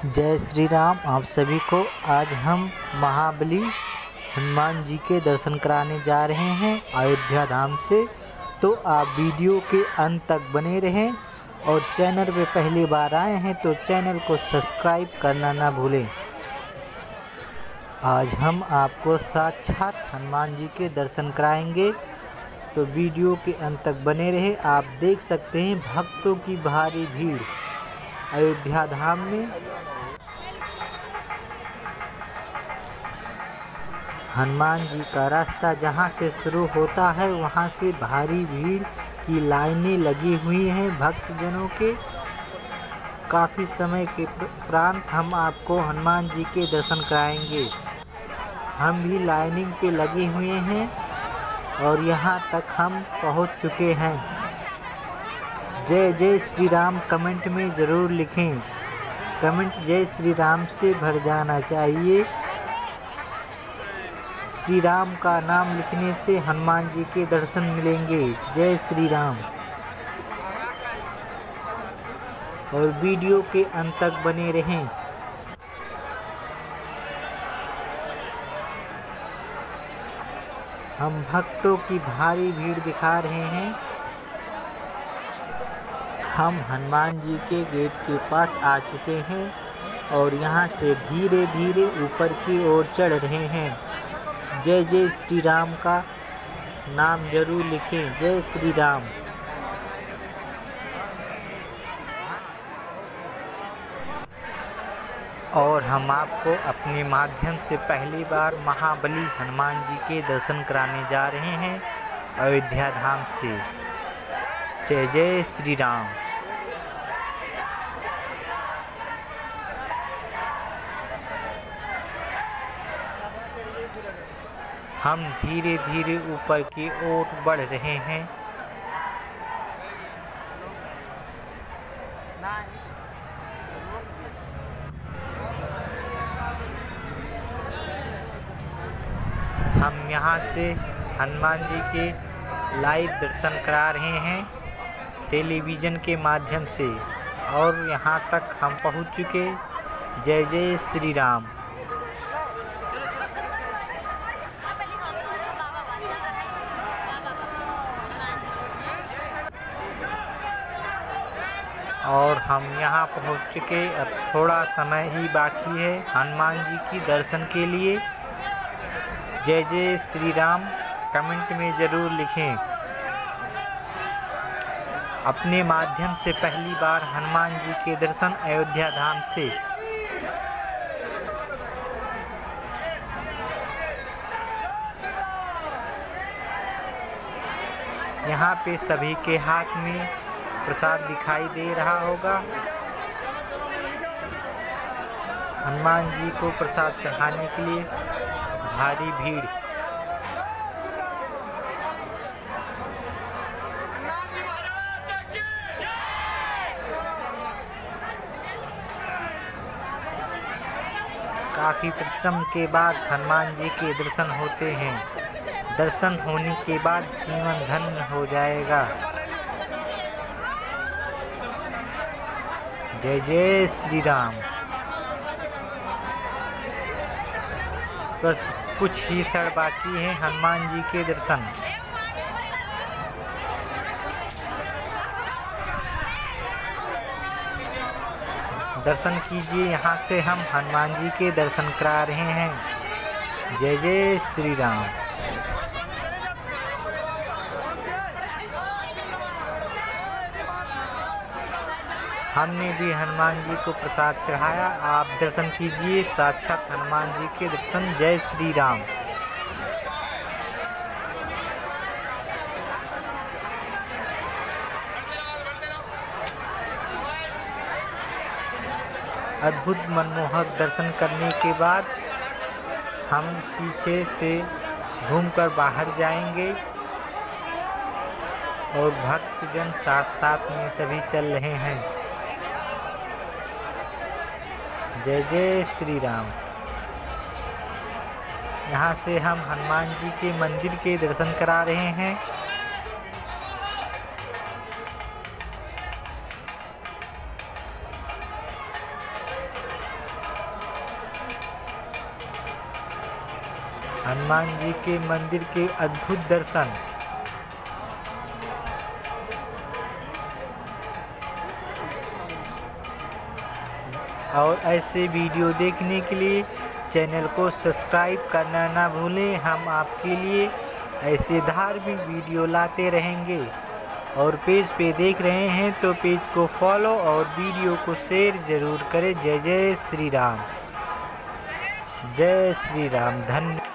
जय श्री राम। आप सभी को आज हम महाबली हनुमान जी के दर्शन कराने जा रहे हैं अयोध्या धाम से। तो आप वीडियो के अंत तक बने रहें और चैनल पे पहली बार आए हैं तो चैनल को सब्सक्राइब करना ना भूलें। आज हम आपको साक्षात हनुमान जी के दर्शन कराएंगे, तो वीडियो के अंत तक बने रहे। आप देख सकते हैं भक्तों की भारी भीड़ अयोध्या धाम में। हनुमान जी का रास्ता जहां से शुरू होता है वहां से भारी भीड़ की लाइनें लगी हुई हैं भक्तजनों के। काफ़ी समय के उपरांत हम आपको हनुमान जी के दर्शन कराएंगे। हम भी लाइनिंग पे लगे हुए हैं और यहां तक हम पहुंच चुके हैं। जय जय श्री राम कमेंट में ज़रूर लिखें। कमेंट जय श्री राम से भर जाना चाहिए। श्री राम का नाम लिखने से हनुमान जी के दर्शन मिलेंगे। जय श्री राम। और वीडियो के अंत तक बने रहें। हम भक्तों की भारी भीड़ दिखा रहे हैं। हम हनुमान जी के गेट के पास आ चुके हैं और यहाँ से धीरे धीरे ऊपर की ओर चढ़ रहे हैं। जय जय श्री राम का नाम जरूर लिखें। जय श्री राम। और हम आपको अपने माध्यम से पहली बार महाबली हनुमान जी के दर्शन कराने जा रहे हैं अयोध्या धाम से। जय जय श्री राम। हम धीरे धीरे ऊपर की ओर बढ़ रहे हैं। हम यहाँ से हनुमान जी के लाइव दर्शन करा रहे हैं टेलीविज़न के माध्यम से और यहाँ तक हम पहुँच चुके। जय जय श्री राम। और हम यहाँ पहुँच चुके। अब थोड़ा समय ही बाकी है हनुमान जी की दर्शन के लिए। जय जय श्री राम कमेंट में ज़रूर लिखें। अपने माध्यम से पहली बार हनुमान जी के दर्शन अयोध्या धाम से। यहाँ पे सभी के हाथ में प्रसाद दिखाई दे रहा होगा। हनुमान जी को प्रसाद चढ़ाने के लिए भारी भीड़। काफ़ी परिश्रम के बाद हनुमान जी के दर्शन होते हैं। दर्शन होने के बाद जीवन धन्य हो जाएगा। जय जय श्री राम। बस कुछ ही क्षण बाकी है हनुमान जी के दर्शन। दर्शन कीजिए। यहाँ से हम हनुमान जी के दर्शन करा रहे हैं। जय जय श्री राम। हमने भी हनुमान जी को प्रसाद चढ़ाया। आप दर्शन कीजिए साक्षात हनुमान जी के दर्शन। जय श्री राम। अद्भुत मनमोहक दर्शन करने के बाद हम पीछे से घूमकर बाहर जाएंगे और भक्तजन साथ साथ में सभी चल रहे हैं। जय जय श्री राम। यहाँ से हम हनुमान जी के मंदिर के दर्शन करा रहे हैं। हनुमान जी के मंदिर के अद्भुत दर्शन। और ऐसे वीडियो देखने के लिए चैनल को सब्सक्राइब करना ना भूलें। हम आपके लिए ऐसे धार्मिक वीडियो लाते रहेंगे। और पेज पे देख रहे हैं तो पेज को फॉलो और वीडियो को शेयर ज़रूर करें। जय जय श्री राम, जय श्री राम। धन्यवाद।